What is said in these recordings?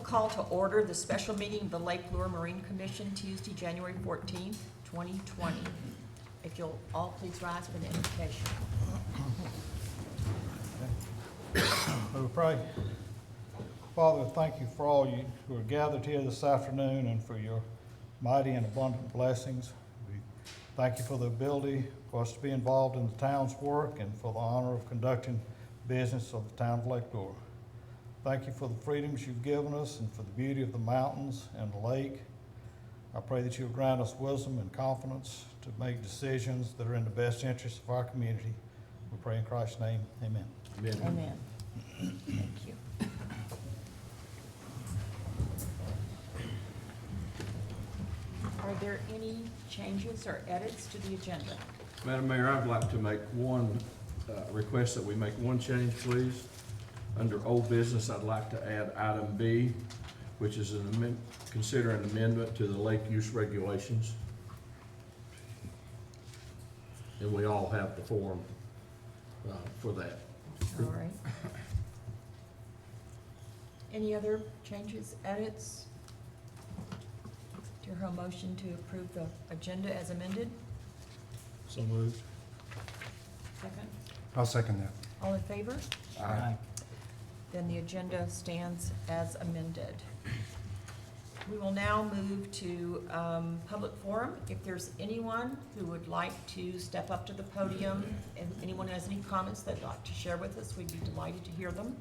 call to order the special meeting of the Lake Lure Marine Commission Tuesday, January 14th, 2020. If you'll all please rise for the invocation. We pray. Father, thank you for all you who are gathered here this afternoon and for your mighty and abundant blessings. We thank you for the ability for us to be involved in the town's work and for the honor of conducting business of the town of Lake Lure. Thank you for the freedoms you've given us and for the beauty of the mountains and the lake. I pray that you'll grant us wisdom and confidence to make decisions that are in the best interest of our community. We pray in Christ's name, amen. Amen. Amen. Thank you. Are there any changes or edits to the agenda? Madam Mayor, I'd like to make one request that we make one change, please. Under old business, I'd like to add item B, which is consider an amendment to the lake use regulations. And we all have the form for that. All right. Any other changes, edits? Do you hear a motion to approve the agenda as amended? So moved. Second? I'll second that. All in favor? Aye. Then the agenda stands as amended. We will now move to public forum. If there's anyone who would like to step up to the podium, and anyone has any comments they'd like to share with us, we'd be delighted to hear them.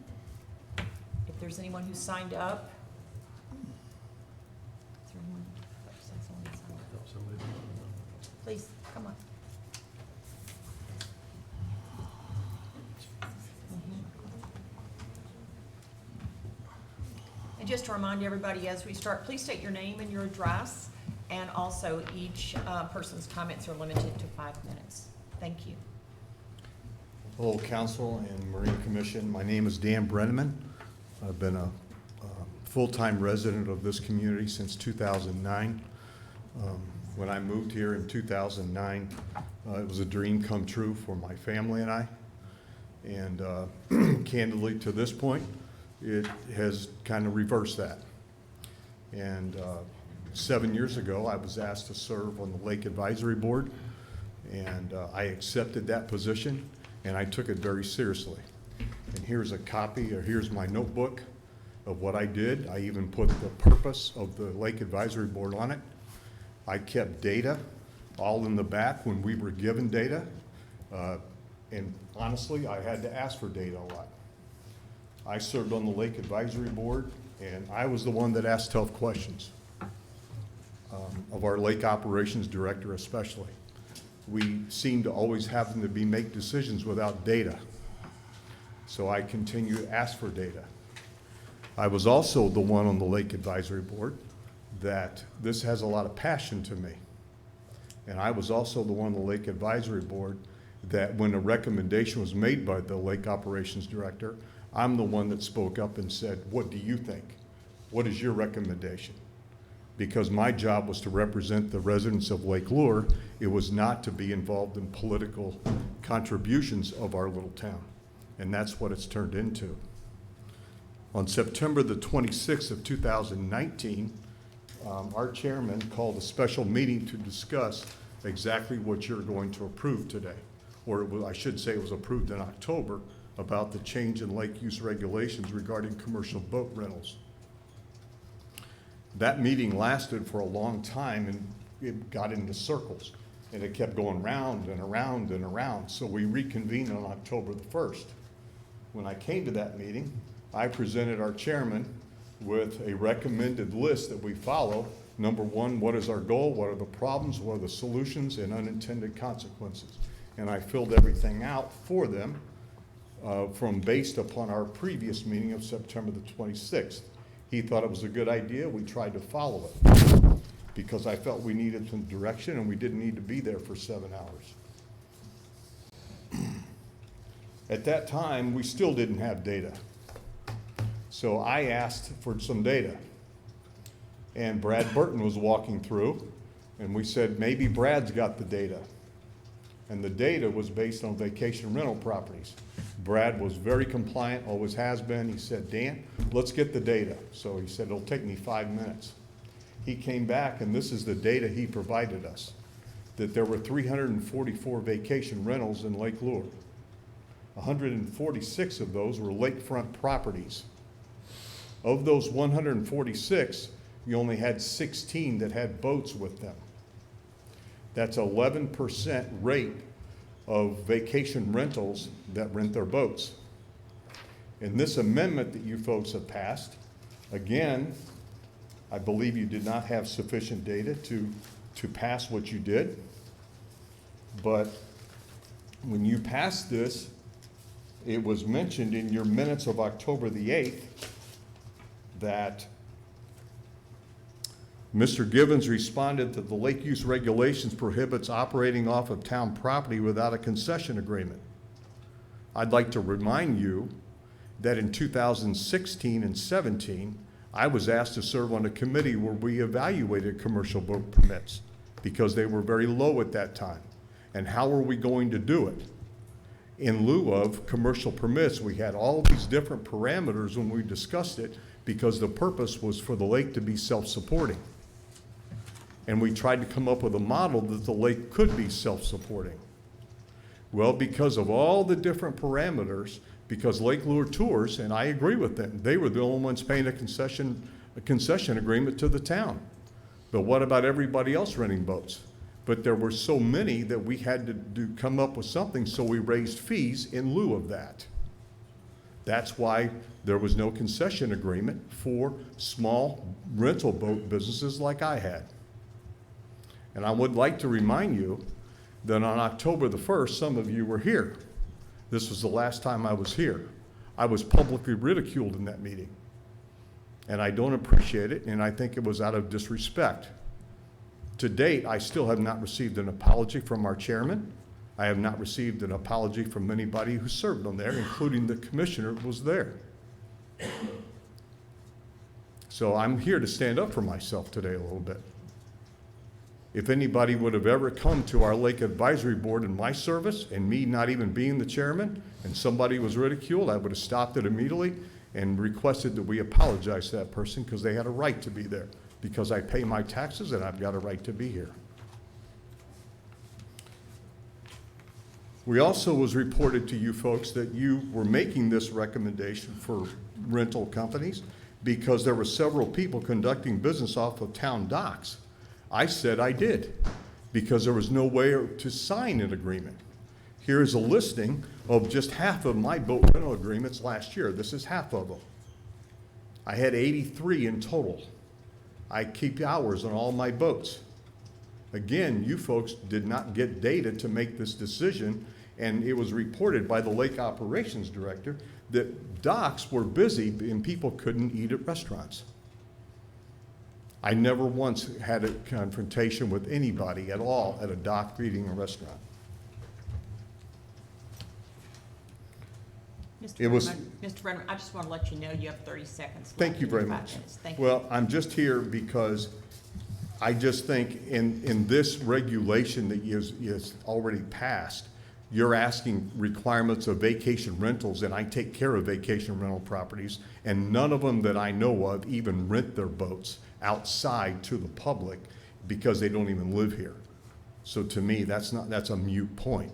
If there's anyone who signed up. Is there anyone? Please, come on. And just to remind everybody as we start, please state your name and your address, and also each person's comments are limited to 5 minutes. Thank you. Hello, Council and Marine Commission. My name is Dan Brenneman. I've been a full-time resident of this community since 2009. When I moved here in 2009, it was a dream come true for my family and I. And candidly, to this point, it has kind of reversed that. And 7 years ago, I was asked to serve on the Lake Advisory Board, and I accepted that position, and I took it very seriously. And here's a copy, or here's my notebook of what I did. I even put the purpose of the Lake Advisory Board on it. I kept data all in the back when we were given data. And honestly, I had to ask for data a lot. I served on the Lake Advisory Board, and I was the one that asked tough questions of our lake operations director especially. We seem to always happen to make decisions without data. So I continue to ask for data. I was also the one on the Lake Advisory Board that this has a lot of passion to me. And I was also the one on the Lake Advisory Board that when a recommendation was made by the Lake Operations Director, I'm the one that spoke up and said, what do you think? What is your recommendation? Because my job was to represent the residents of Lake Lure. It was not to be involved in political contributions of our little town. And that's what it's turned into. On September the 26th of 2019, our chairman called a special meeting to discuss exactly what you're going to approve today. Or I should say it was approved in October about the change in lake use regulations regarding commercial boat rentals. That meeting lasted for a long time and it got into circles and it kept going round and around and around. So we reconvened on October the 1st. When I came to that meeting, I presented our chairman with a recommended list that we follow. Number one, what is our goal? What are the problems? What are the solutions and unintended consequences? And I filled everything out for them from based upon our previous meeting of September the 26th. He thought it was a good idea. We tried to follow it because I felt we needed some direction and we didn't need to be there for 7 hours. At that time, we still didn't have data. So I asked for some data. And Brad Burton was walking through, and we said, maybe Brad's got the data. And the data was based on vacation rental properties. Brad was very compliant, always has been. He said, Dan, let's get the data. So he said, it'll take me 5 minutes. He came back, and this is the data he provided us, that there were 344 vacation rentals in Lake Lure. 146 of those were lakefront properties. Of those 146, you only had 16 that had boats with them. That's 11% rate of vacation rentals that rent their boats. In this amendment that you folks have passed, again, I believe you did not have sufficient data to pass what you did. But when you passed this, it was mentioned in your minutes of October the 8th that Mr. Givens responded that the lake use regulations prohibits operating off of town property without a concession agreement. I'd like to remind you that in 2016 and 17, I was asked to serve on a committee where we evaluated commercial boat permits because they were very low at that time. And how were we going to do it? In lieu of commercial permits, we had all these different parameters when we discussed it because the purpose was for the lake to be self-supporting. And we tried to come up with a model that the lake could be self-supporting. Well, because of all the different parameters, because Lake Lure Tours, and I agree with them, they were the only ones paying a concession agreement to the town. But what about everybody else renting boats? But there were so many that we had to come up with something, so we raised fees in lieu of that. That's why there was no concession agreement for small rental boat businesses like I had. And I would like to remind you that on October the 1st, some of you were here. This was the last time I was here. I was publicly ridiculed in that meeting. And I don't appreciate it, and I think it was out of disrespect. To date, I still have not received an apology from our chairman. I have not received an apology from anybody who served on there, including the commissioner who was there. So I'm here to stand up for myself today a little bit. If anybody would have ever come to our Lake Advisory Board in my service, and me not even being the chairman, and somebody was ridiculed, I would have stopped it immediately and requested that we apologize to that person because they had a right to be there, because I pay my taxes and I've got a right to be here. We also was reported to you folks that you were making this recommendation for rental companies because there were several people conducting business off of town docks. I said I did because there was no way to sign an agreement. Here's a listing of just half of my boat rental agreements last year. This is half of them. I had 83 in total. I keep hours on all my boats. Again, you folks did not get data to make this decision, and it was reported by the lake operations director that docks were busy and people couldn't eat at restaurants. I never once had a confrontation with anybody at all at a dock eating a restaurant. Mr. Brennan, I just want to let you know you have 30 seconds. Thank you very much. Thank you. Well, I'm just here because I just think in this regulation that is already passed, you're asking requirements of vacation rentals, and I take care of vacation rental properties, and none of them that I know of even rent their boats outside to the public because they don't even live here. So to me, that's a moot point.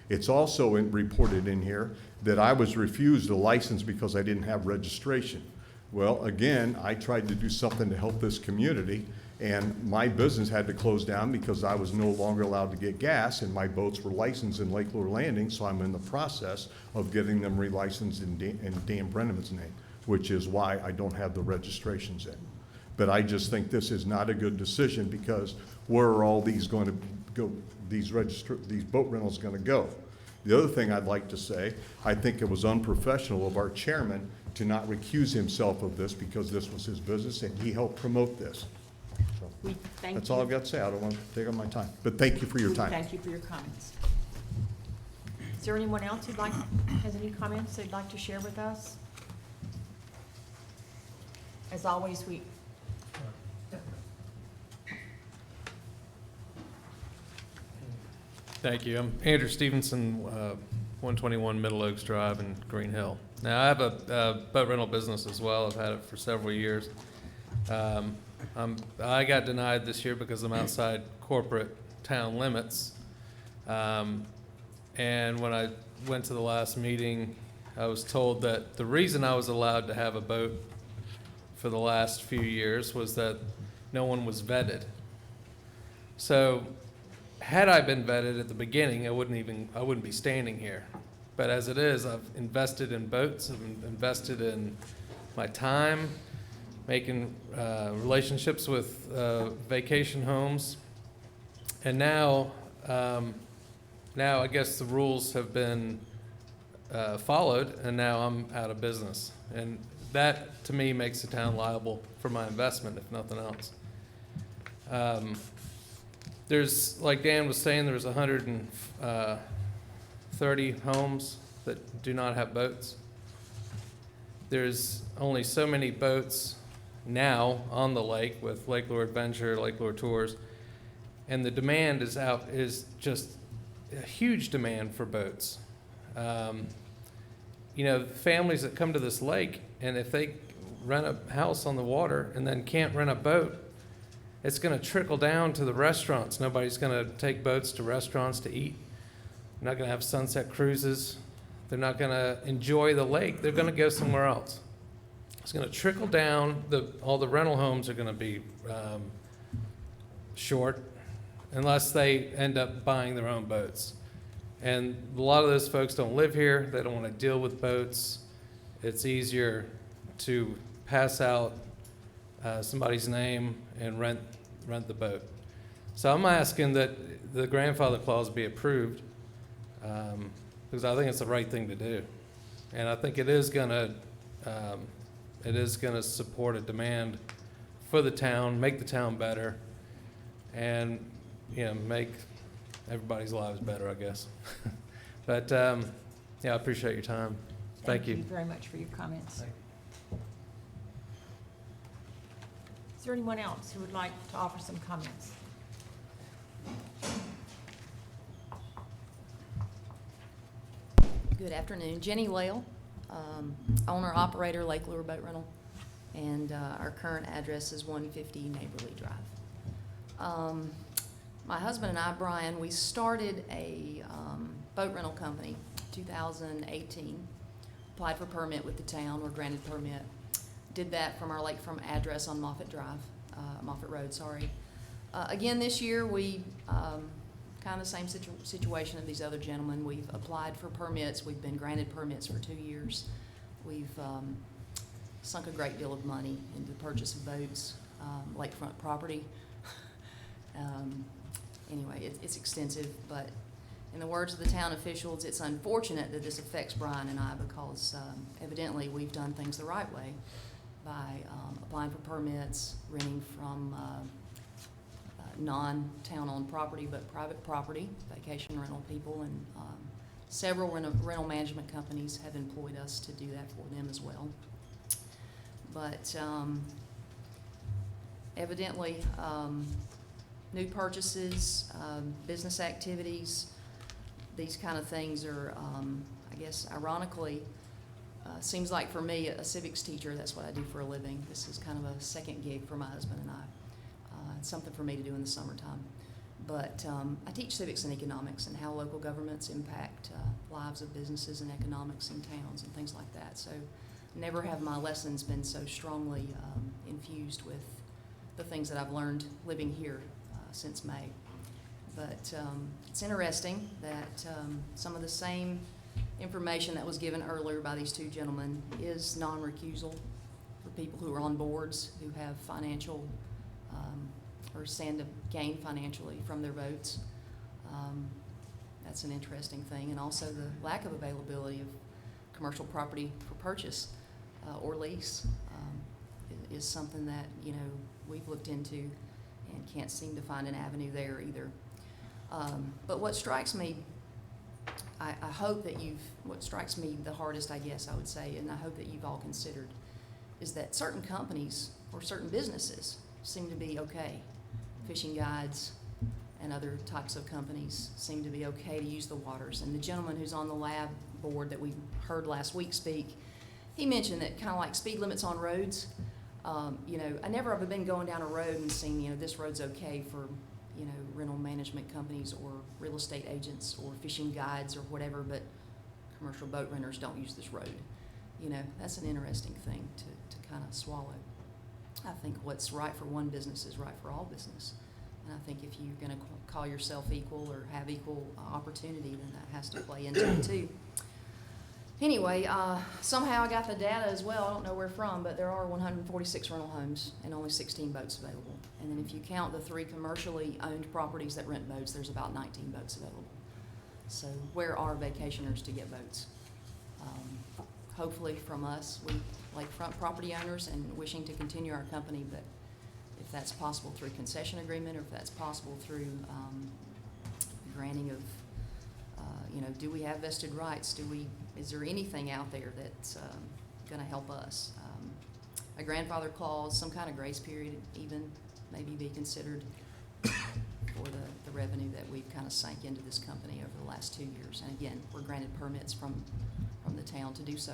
It's also reported in here that I was refused a license because I didn't have registration. Well, again, I tried to do something to help this community, and my business had to close down because I was no longer allowed to get gas, and my boats were licensed in Lake Lure Landing, so I'm in the process of getting them relicensed in Dan Brenneman's name, which is why I don't have the registrations in. But I just think this is not a good decision because where are all these going to go, these boat rentals going to go? The other thing I'd like to say, I think it was unprofessional of our chairman to not recuse himself of this because this was his business and he helped promote this. So that's all I've got to say. I don't want to take up my time, but thank you for your time. Thank you for your comments. Is there anyone else has any comments they'd like to share with us? As always, Thank you. I'm Andrew Stevenson, 121 Middle Oaks Drive in Green Hill. Now, I have a boat rental business as well. I've had it for several years. I got denied this year because I'm outside corporate town limits. And when I went to the last meeting, I was told that the reason I was allowed to have a boat for the last few years was that no one was vetted. So had I been vetted at the beginning, I wouldn't be standing here. But as it is, I've invested in boats, I've invested in my time, making relationships with vacation homes. And now I guess the rules have been followed, and now I'm out of business. And that, to me, makes the town liable for my investment, if nothing else. There's, like Dan was saying, there's 130 homes that do not have boats. There's only so many boats now on the lake with Lake Lure Adventure, Lake Lure Tours, and the demand is just a huge demand for boats. Families that come to this lake, and if they rent a house on the water and then can't rent a boat, it's going to trickle down to the restaurants. Nobody's going to take boats to restaurants to eat. They're not going to have sunset cruises. They're not going to enjoy the lake. They're going to go somewhere else. It's going to trickle down. All the rental homes are going to be short unless they end up buying their own boats. And a lot of those folks don't live here. They don't want to deal with boats. It's easier to pass out somebody's name and rent the boat. So I'm asking that the grandfather clause be approved because I think it's the right thing to do, and I think it is gonna support a demand for the town, make the town better, and make everybody's lives better, I guess. But I appreciate your time. Thank you. Thank you very much for your comments. Is there anyone else who would like to offer some comments? Good afternoon. Jenny Lale, owner-operator, Lake Lure Boat Rental, and our current address is 150 Neighborly Drive. My husband and I, Brian, we started a boat rental company 2018, applied for permit with the town, were granted permit. Did that from our lakefront address on Moffett Road, sorry. Again, this year, we, kind of the same situation of these other gentlemen. We've applied for permits. We've been granted permits for 2 years. We've sunk a great deal of money into the purchase of boats, lakefront property. Anyway, it's extensive, but in the words of the town officials, it's unfortunate that this affects Brian and I because evidently we've done things the right way by applying for permits, renting from non-town-owned property, but private property, vacation rental people, and several rental management companies have employed us to do that for them as well. But evidently, new purchases, business activities, these kind of things are, I guess, ironically, seems like for me, a civics teacher, that's what I do for a living. This is kind of a second gig for my husband and I. It's something for me to do in the summertime. But I teach civics and economics and how local governments impact lives of businesses and economics in towns and things like that. So never have my lessons been so strongly infused with the things that I've learned living here since May. But it's interesting that some of the same information that was given earlier by these two gentlemen is non-recusal for people who are on boards who have financial or stand to gain financially from their votes. That's an interesting thing. And also the lack of availability of commercial property for purchase or lease is something that, we've looked into and can't seem to find an avenue there either. But what strikes me, I hope that what strikes me the hardest, I guess I would say, and I hope that you've all considered, is that certain companies or certain businesses seem to be okay. Fishing guides and other types of companies seem to be okay to use the waters. And the gentleman who's on the lab board that we heard last week speak, he mentioned that kind of like speed limits on roads. You know, I never have been going down a road and seen, you know, this road's okay for, you know, rental management companies or real estate agents or fishing guides or whatever, but commercial boat renters don't use this road. You know, that's an interesting thing to kind of swallow. I think what's right for one business is right for all business. And I think if you're going to call yourself equal or have equal opportunity, then that has to play into it too. Anyway, somehow I got the data as well. I don't know where from, but there are 146 rental homes and only 16 boats available. And then if you count the 3 commercially owned properties that rent boats, there's about 19 boats available. So where are vacationers to get boats? Hopefully from us, we lakefront property owners and wishing to continue our company, but if that's possible through concession agreement or if that's possible through granting of, you know, do we have vested rights? Is there anything out there that's going to help us? A grandfather clause, some kind of grace period even maybe be considered for the revenue that we've kind of sank into this company over the last 2 years. And again, we're granted permits from the town to do so.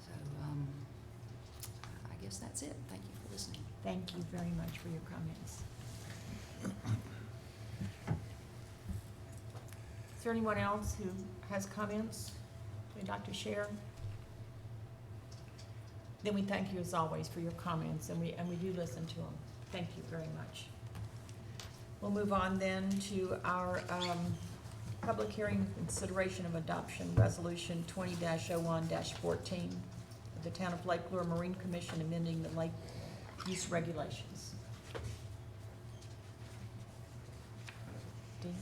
So I guess that's it. Thank you for listening. Thank you very much for your comments. Is there anyone else who has comments they'd like to share? Then we thank you as always for your comments, and we do listen to them. Thank you very much. We'll move on then to our public hearing consideration of adoption resolution 20-01-14 of the Town of Lake Lure Marine Commission amending the lake use regulations. Dean?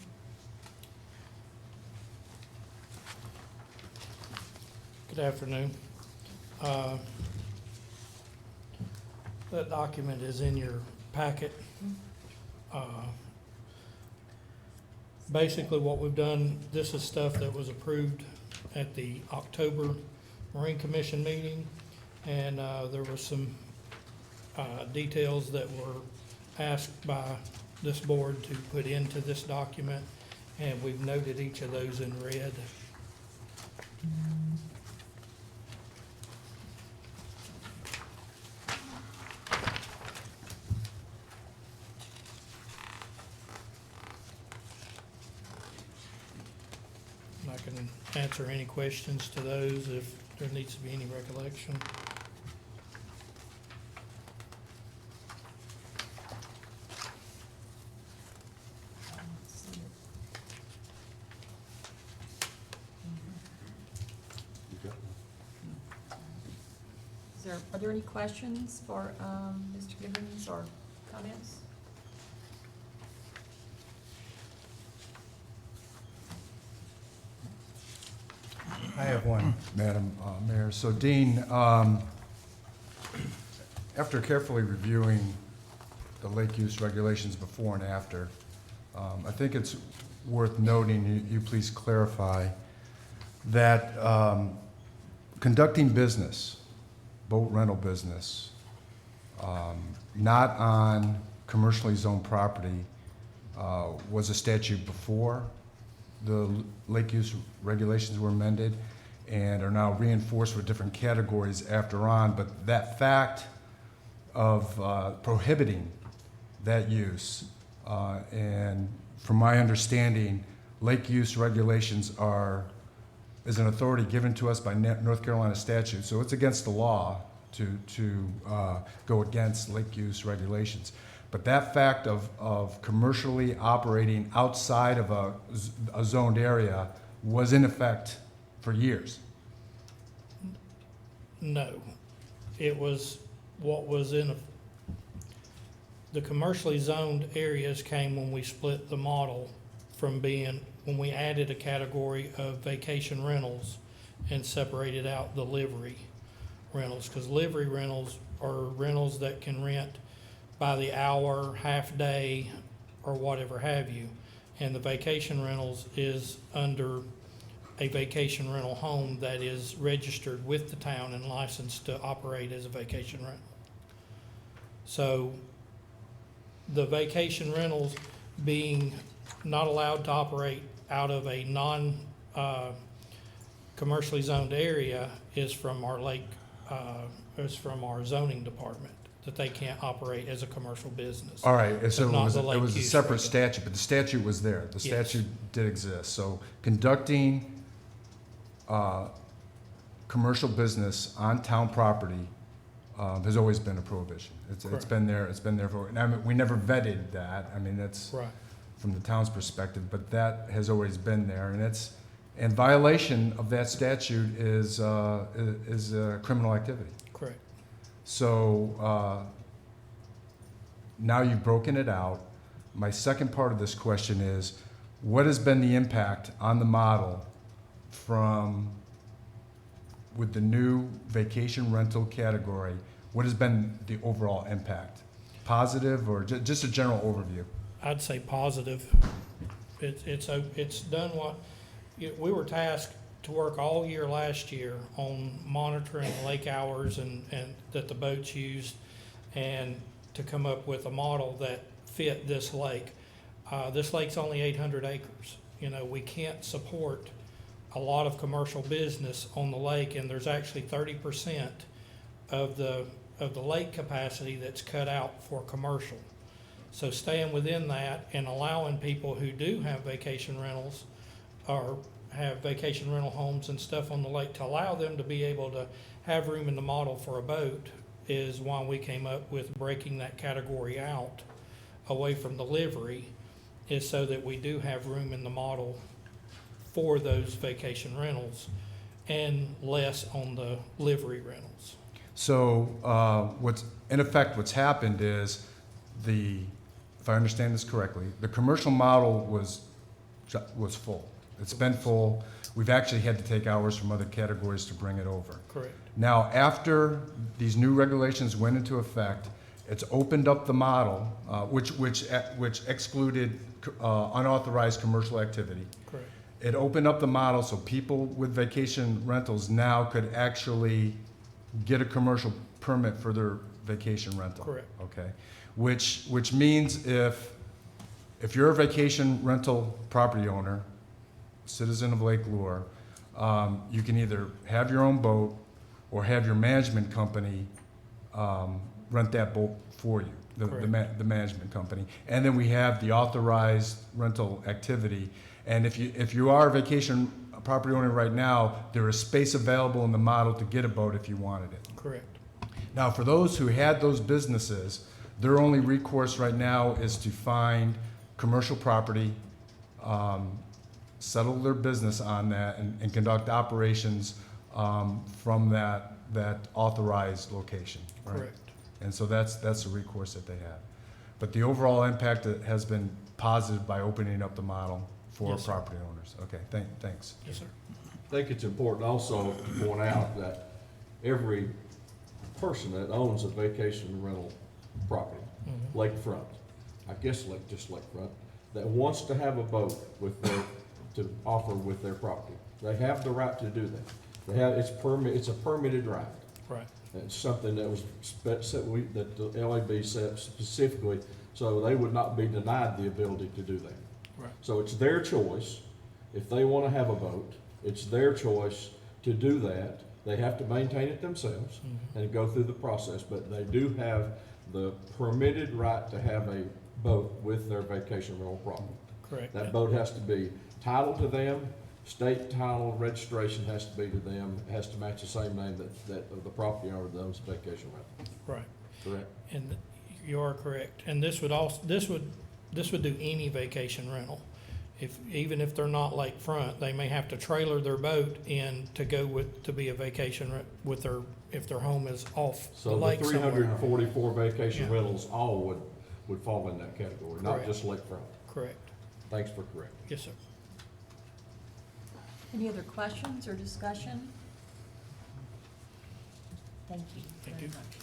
Good afternoon. That document is in your packet. Basically what we've done, this is stuff that was approved at the October Marine Commission meeting, and there were some details that were asked by this board to put into this document, and we've noted each of those in red. I can answer any questions to those if there needs to be any recollection. Are there any questions for Mr. Gibbons or comments? I have one, Madam Mayor. So Dean, after carefully reviewing the lake use regulations before and after, I think it's worth noting, you please clarify, that conducting business, boat rental business, not on commercially zoned property was a statute before the lake use regulations were amended and are now reinforced with different categories after on, but that fact of prohibiting that use, and from my understanding, lake use regulations is an authority given to us by North Carolina statute, so it's against the law to go against lake use regulations. But that fact of commercially operating outside of a zoned area was in effect for years. No, it was what was in the commercially zoned areas came when we split the model from being, when we added a category of vacation rentals and separated out the livery rentals, because livery rentals are rentals that can rent by the hour, half day, or whatever have you. And the vacation rentals is under a vacation rental home that is registered with the town and licensed to operate as a vacation rental. So the vacation rentals, being not allowed to operate out of a commercially zoned area is from our is from our zoning department, that they can't operate as a commercial business. All right, so not it the Lake was a use separate regulations. statute, but the statute was there. The Yes. statute did exist. So conducting commercial business on town property has always been a prohibition. It's Correct. been there, for, and I mean, we never vetted that. I mean, that's Right, from the town's perspective, but that has always been there, and violation of that statute is criminal activity. correct. So now you've broken it out. My second part of this question is, what has been the impact on the model with the new vacation rental category? What has been the overall impact? Positive or just a general overview? I'd say positive. It's done what, we were tasked to work all year last year on monitoring lake hours and that the boats used, and to come up with a model that fit this lake. This lake's only 800 acres. We can't support a lot of commercial business on the lake, and there's actually 30% of the lake capacity that's cut out for commercial. So staying within that and allowing people who do have vacation rentals or have vacation rental homes and stuff on the lake, to allow them to be able to have room in the model for a boat, is why we came up with breaking that category out away from the livery, is so that we do have room in the model for those vacation rentals and less on the livery rentals. So what's happened is if I understand this correctly, the commercial model was full. It's been full. We've actually had to take hours from other categories to bring it over. Correct. Now, after these new regulations went into effect, it's opened up the model, which excluded unauthorized commercial activity. Correct. It opened up the model so people with vacation rentals now could actually get a commercial permit for their vacation rental. Correct. Okay, which means if you're a vacation rental property owner, citizen of Lake Lure, you can either have your own boat or have your management company rent that boat for you, the management company. And then we have the authorized rental activity. And if you are a vacation property owner right now, there is space available in the model to get a boat if you wanted it. Correct. Now, for those who had those businesses, their only recourse right now is to find commercial property, settle their business on that, and conduct operations from that authorized location. Right? Correct. And so that's the recourse that they have. But the overall impact has been positive by opening up the model for Yes, sir. property owners. Okay, thanks. Yes, sir. I think it's important also to point out that every person that owns a vacation rental property, Mhm. lakefront, I guess just lakefront, that wants to have a boat to offer with their property, they have the right to do that. It's a permitted right. Right. It's something that was that the LAB set specifically, so they would not be denied the ability to do that. Right. So it's their choice. If they want to have a boat, it's their choice to do that. They have to maintain it themselves Mhm. and go through the process, but they do have the permitted right to have a boat with their vacation rental property. Correct. That boat has to be titled to them, state title registration has to be to them, it has to match the same name that of the property owner that owns the vacation rental, Right. correct? And you are correct. And this would do any vacation rental. Even if they're not lakefront, they may have to trailer their boat in to be a vacation if their home is off the So the lake three hundred and somewhere. 44 vacation Yeah. rentals all would fall in that category, not Correct. just lakefront. Correct. Thanks for correcting. Yes, sir. Any other questions or discussion? Thank you Thank very you. much.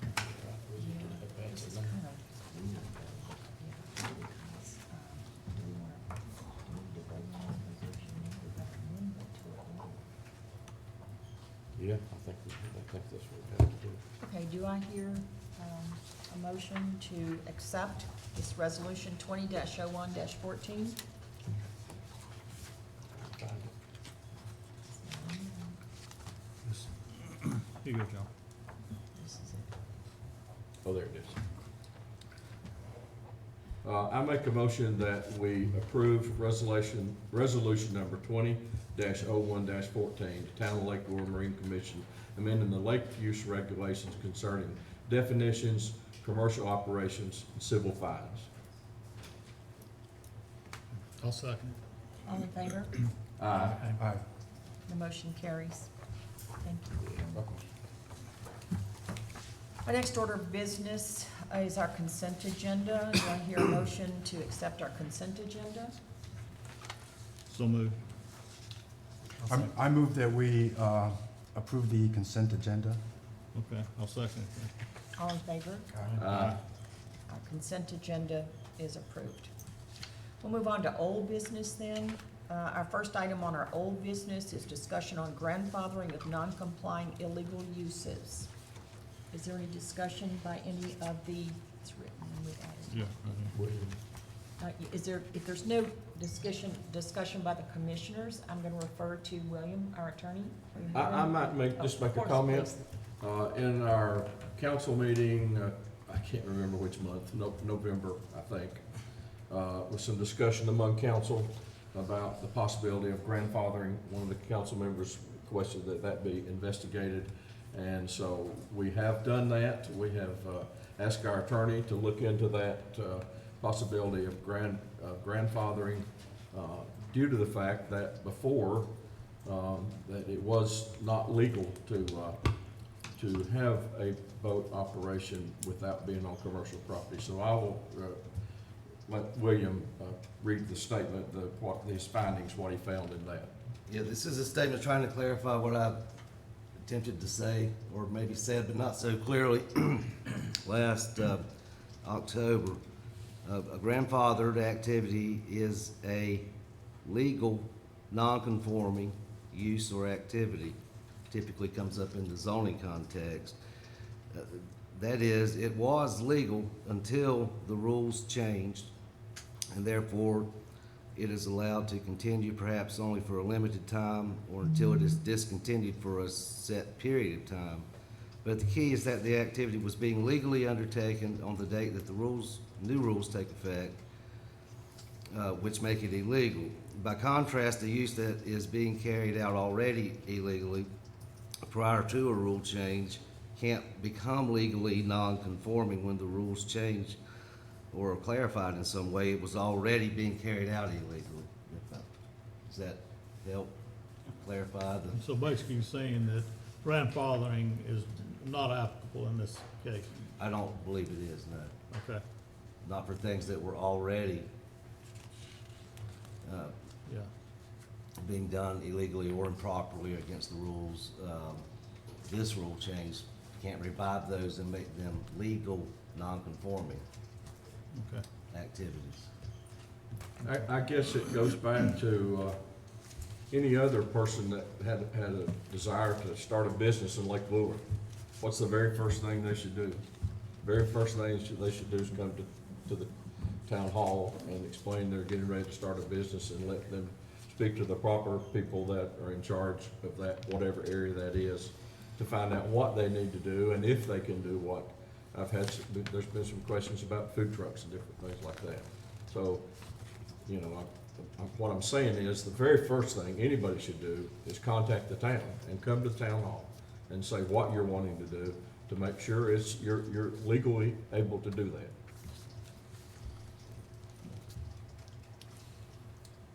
Yeah, this is kind of weird though, yeah, because, do we want to debate the resolution, we have an amendment to it? Yeah, I think that's what we have to do. Okay, do I hear a motion to accept this resolution 20-01-14. Here you go, John. This is it. Oh, there it is. I make a motion that we approve resolution number 20-01-14, Town of Lake Lure Marine Commission, amending the lake use regulations concerning definitions, commercial operations, and civil fines. I'll second. All in favor? Aye. Aye. The motion carries. Thank you. Our next order of business is our consent agenda. Do I hear a motion to accept our consent agenda? So moved. I move that we approve the consent agenda. Okay, I'll second it. All in favor? Aye. Our consent agenda is approved. We'll move on to old business then. Our first item on our old business is discussion on grandfathering of non-complying illegal uses. Is there any discussion by any of the, it's written, and we added. Yeah. Is there, if there's no discussion by the commissioners, I'm gonna refer to William, our attorney. I might just make a Of course, comment. please. In our council meeting, I can't remember which month, November, I think, with some discussion among council about the possibility of grandfathering. One of the council members requested that that be investigated. And so we have done that. We have asked our attorney to look into that possibility of grandfathering due to the fact that before that it was not legal to have a boat operation without being on commercial property. So I will let William read the statement, what his findings, what he found in that. Yeah, this is a statement trying to clarify what I attempted to say, or maybe said, but not so clearly, last October. A grandfathered activity is a legal, non-conforming use or activity. Typically comes up in the zoning context. That is, it was legal until the rules changed, and therefore it is allowed to continue perhaps only for a limited time or until it is discontinued for a set period of time. But the key is that the activity was being legally undertaken on the date that the new rules take effect, which make it illegal. By contrast, the use that is being carried out already illegally prior to a rule change can't become legally non-conforming when the rules change or are clarified in some way. It was already being carried out illegally. Does that help clarify the? So basically you're saying that grandfathering is not applicable in this case? I don't believe it is, no. Okay, Not for things that were already yeah. being done illegally or improperly against the rules. This rule change can't revive those and make them legal, non-conforming Okay. activities. I guess it goes back to any other person that had a desire to start a business in Lake Lure. What's the very first thing they should do? Very first thing they should do is come to the town hall and explain they're getting ready to start a business and let them speak to the proper people that are in charge of that, whatever area that is, to find out what they need to do and if they can do what. There's been some questions about food trucks and different things like that. So, you know, what I'm saying is the very first thing anybody should do is contact the town and come to the town hall and say what you're wanting to do to make sure you're legally able to do that.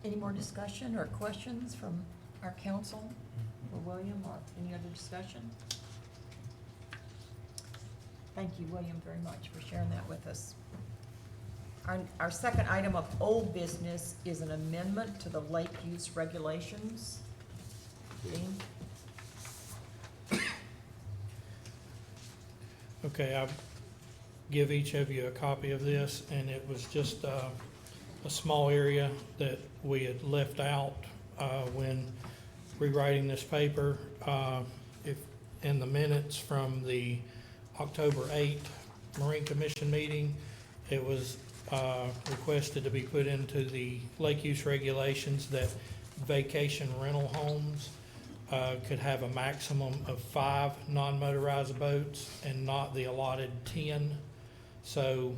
Any more discussion or questions from our council or William, or any other discussion? Thank you, William, very much for sharing that with us. Our second item of old business is an amendment to the lake use regulations. Dean? Okay, I'll give each of you a copy of this, and it was just a small area that we had left out when rewriting this paper. If in the minutes from the October 8th Marine Commission meeting, it was requested to be put into the lake use regulations that vacation rental homes could have a maximum of 5 non-motorized boats and not the allotted 10. So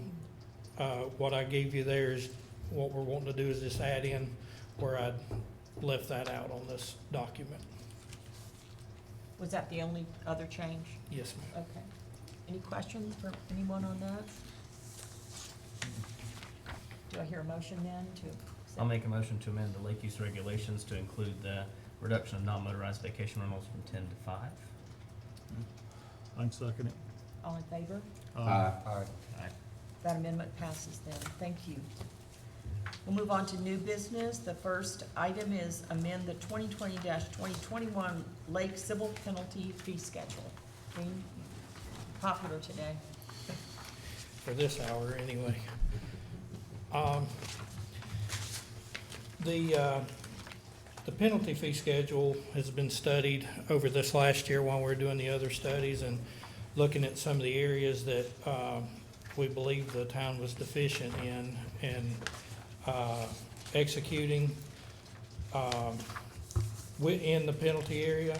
what I gave you there is, what we're wanting to do is just add in where I'd left that out on this document. Was that the only other change? Yes, ma'am. Okay. Any questions for anyone on that? Do I hear a motion then to? accept? I'll make a motion to amend the lake use regulations to include the reduction of non-motorized vacation rentals from 10 to 5. I can second it. All in favor? Aye. Aye. That amendment passes then. Thank you. We'll move on to new business. The first item is amend the 2020-2021 Lake Civil Penalty Fee Schedule. Dean, popular today. For this hour, anyway. The penalty fee schedule has been studied over this last year while we're doing the other studies and looking at some of the areas that we believe the town was deficient in executing in the penalty area.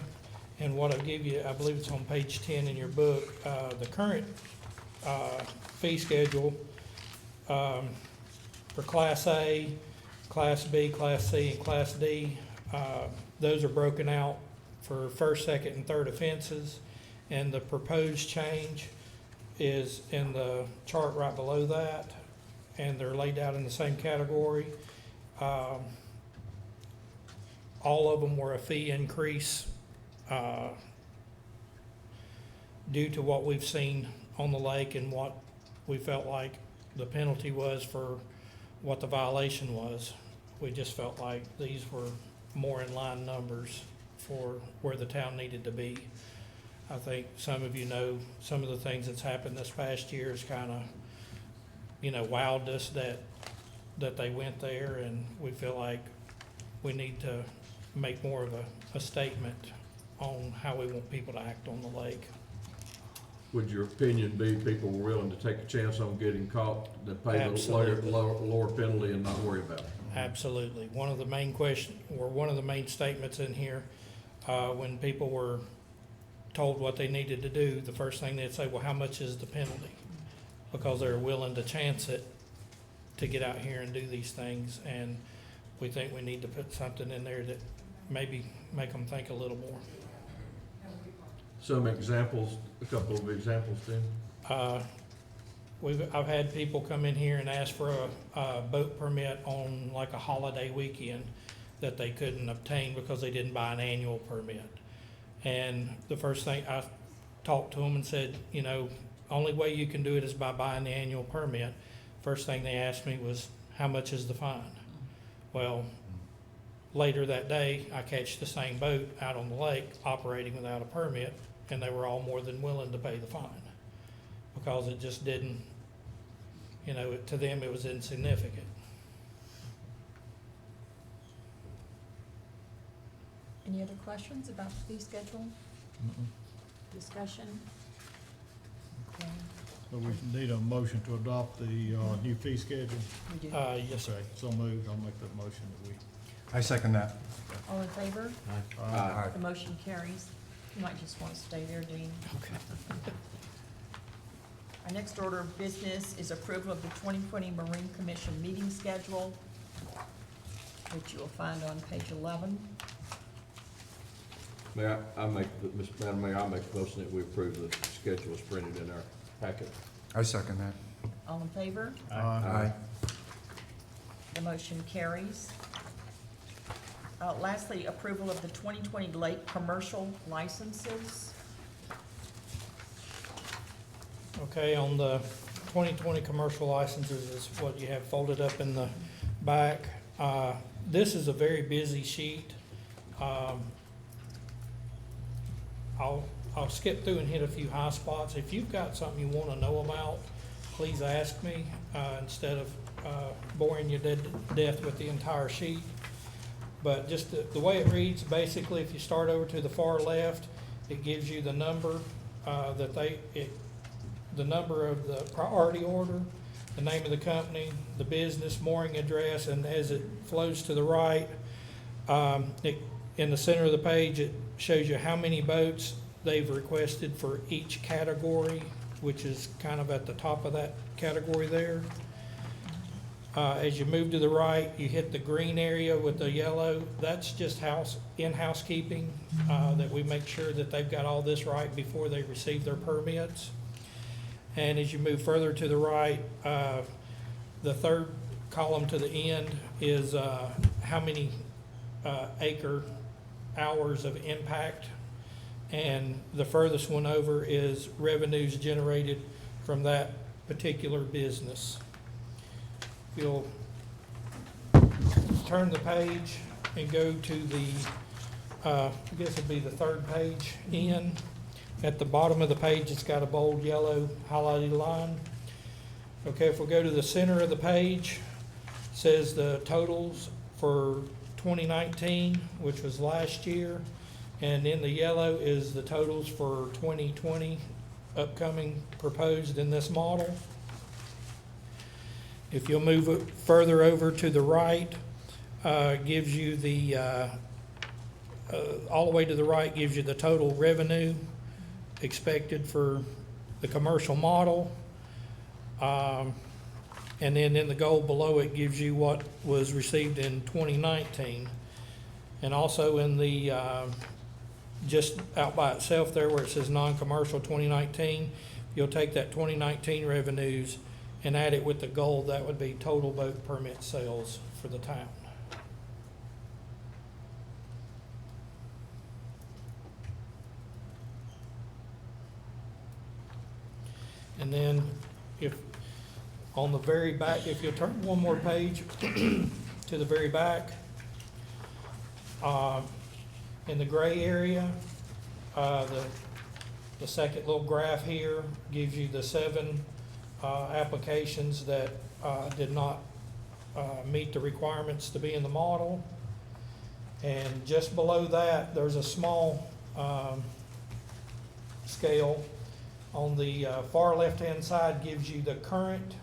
And what I'll give you, I believe it's on page 10 in your book, the current fee schedule for Class A, Class B, Class C, and Class D. Those are broken out for first, second, and third offenses. And the proposed change is in the chart right below that, and they're laid out in the same category. All of them were a fee increase due to what we've seen on the lake and what we felt like the penalty was for what the violation was. We just felt like these were more in line numbers for where the town needed to be. I think some of you know some of the things that's happened this past year has kind of, wowed us that they went there, and we feel like we need to make more of a statement on how we want people to act on the lake. Would your opinion be people were willing to take a chance on getting caught, to pay the Absolutely. lower penalty and not worry about it? Absolutely. One of the main statements in here, when people were told what they needed to do, the first thing they'd say, well, how much is the penalty? Because they're willing to chance it to get out here and do these things. And we think we need to put something in there that maybe make them think a little more. Some examples, a couple of examples, Tim? I've had people come in here and ask for a boat permit on like a holiday weekend that they couldn't obtain because they didn't buy an annual permit. And the first thing I talked to them and said, only way you can do it is by buying the annual permit. First thing they asked me was, how much is the fine? Well, later that day, I catch the same boat out on the lake operating without a permit, and they were all more than willing to pay the fine because it just didn't, to them it was insignificant. Any other questions about the fee schedule? Discussion? Okay, So we need a motion to adopt the new fee schedule. we do. Yes, sir. Okay, so moved. I'll make that motion that we. I second that. All in favor? Aye. The motion carries. You might just want to stay there, Dean. Okay. Our next order of business is approval of the 2020 Marine Commission meeting schedule, which you will find on page 11. Madam Mayor, I make the motion that we approve the schedule as printed in our packet. I second that. All in favor? Aye. The motion carries. Lastly, approval of the 2020 lake commercial licenses. Okay, on the 2020 commercial licenses is what you have folded up in the back. This is a very busy sheet. I'll skip through and hit a few high spots. If you've got something you want to know about, please ask me instead of boring you to death with the entire sheet. But just the way it reads, basically, if you start over to the far left, it gives you the number that the number of the priority order, the name of the company, the business, mooring address, and as it flows to the right, in the center of the page, it shows you how many boats they've requested for each category, which is kind of at the top of that category there. As you move to the right, you hit the green area with the yellow. That's just in-housekeeping, that we make sure that they've got all this right before they receive their permits. And as you move further to the right, the third column to the end is how many acre hours of impact. And the furthest one over is revenues generated from that particular business. You'll turn the page and go to the, I guess it'd be the third page in. At the bottom of the page, it's got a bold yellow highlighted line. Okay, if we go to the center of the page, it says the totals for 2019, which was last year, and in the yellow is the totals for 2020, upcoming proposed in this model. If you'll move it further over to the right, gives you the, all the way to the right gives you the total revenue expected for the commercial model. And then in the gold below it gives you what was received in 2019. And also in the, just out by itself there where it says non-commercial 2019, you'll take that 2019 revenues and add it with the gold, that would be total boat permit sales for the town. And then if, on the very back, if you'll turn one more page to the very back, in the gray area, the second little graph here gives you the 7 applications that did not meet the requirements to be in the model. And just below that, there's a small scale. On the far left-hand side gives you the current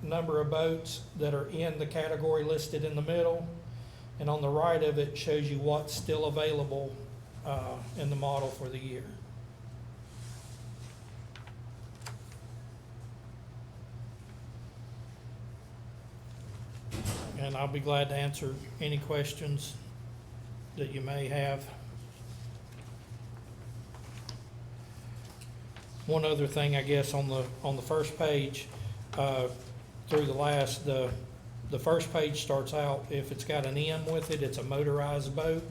number of boats that are in the category listed in the middle. And on the right of it shows you what's still available in the model for the year. And I'll be glad to answer any questions that you may have. One other thing, I guess, on the first page, through the last, the first page starts out, if it's got an M with it, it's a motorized boat.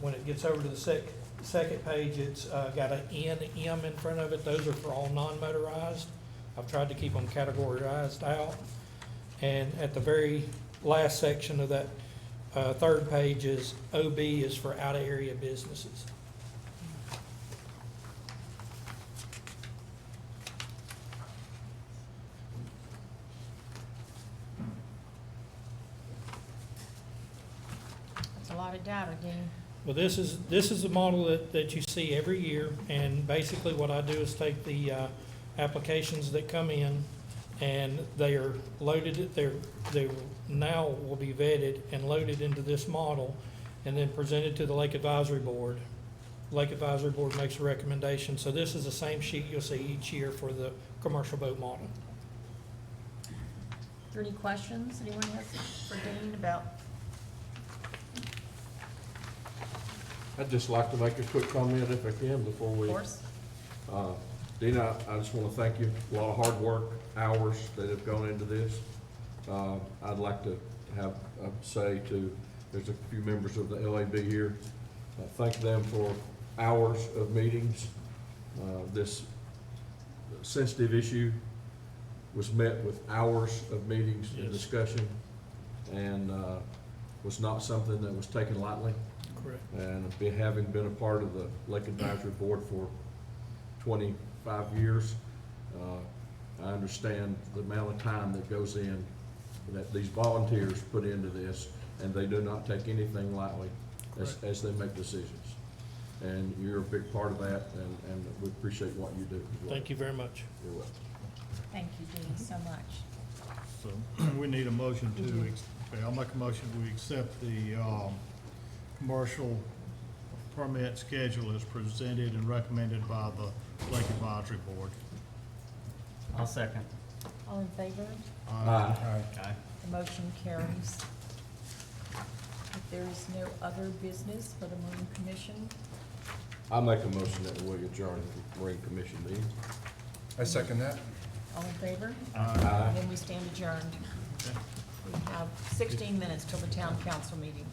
When it gets over to the second page, it's got an NM in front of it. Those are for all non-motorized. I've tried to keep them categorized out. And at the very last section of that third page is OB is for out-of-area businesses. That's a lot of data, Dean. Well, this is the model that you see every year, and basically what I do is take the applications that come in, and they are loaded, they now will be vetted and loaded into this model, and then presented to the Lake Advisory Board. Lake Advisory Board makes a recommendation. So this is the same sheet you'll see each year for the commercial boat model. Are there any questions anyone has for Dean about? I'd just like to make a quick comment if I can before we. Of course. Dina, I just want to thank you. A lot of hard work, hours that have gone into this. I'd like to have a say to, there's a few members of the LAB here. Thank them for hours of meetings. This sensitive issue was met with hours of meetings and Yes. discussion, and was not something that was taken lightly. Correct. And having been a part of the Lake Advisory Board for 25 years, I understand the amount of time that goes in, that these volunteers put into this, and they do not take anything lightly as they make decisions. and you're a big part of that, and we appreciate what you do as well. Thank you very much. You're welcome. Thank you, Dean, so much. So we need a motion to, I'll make a motion we accept the commercial permit schedule as presented and recommended by the Lake Advisory Board. I'll second. All in favor? Aye. Aye. The motion carries. If there is no other business for the Marine Commission, I make a motion that we adjourn the Marine Commission meeting. I second that. all in favor? Aye. And then we stand adjourned. We have 16 minutes till the town council meeting.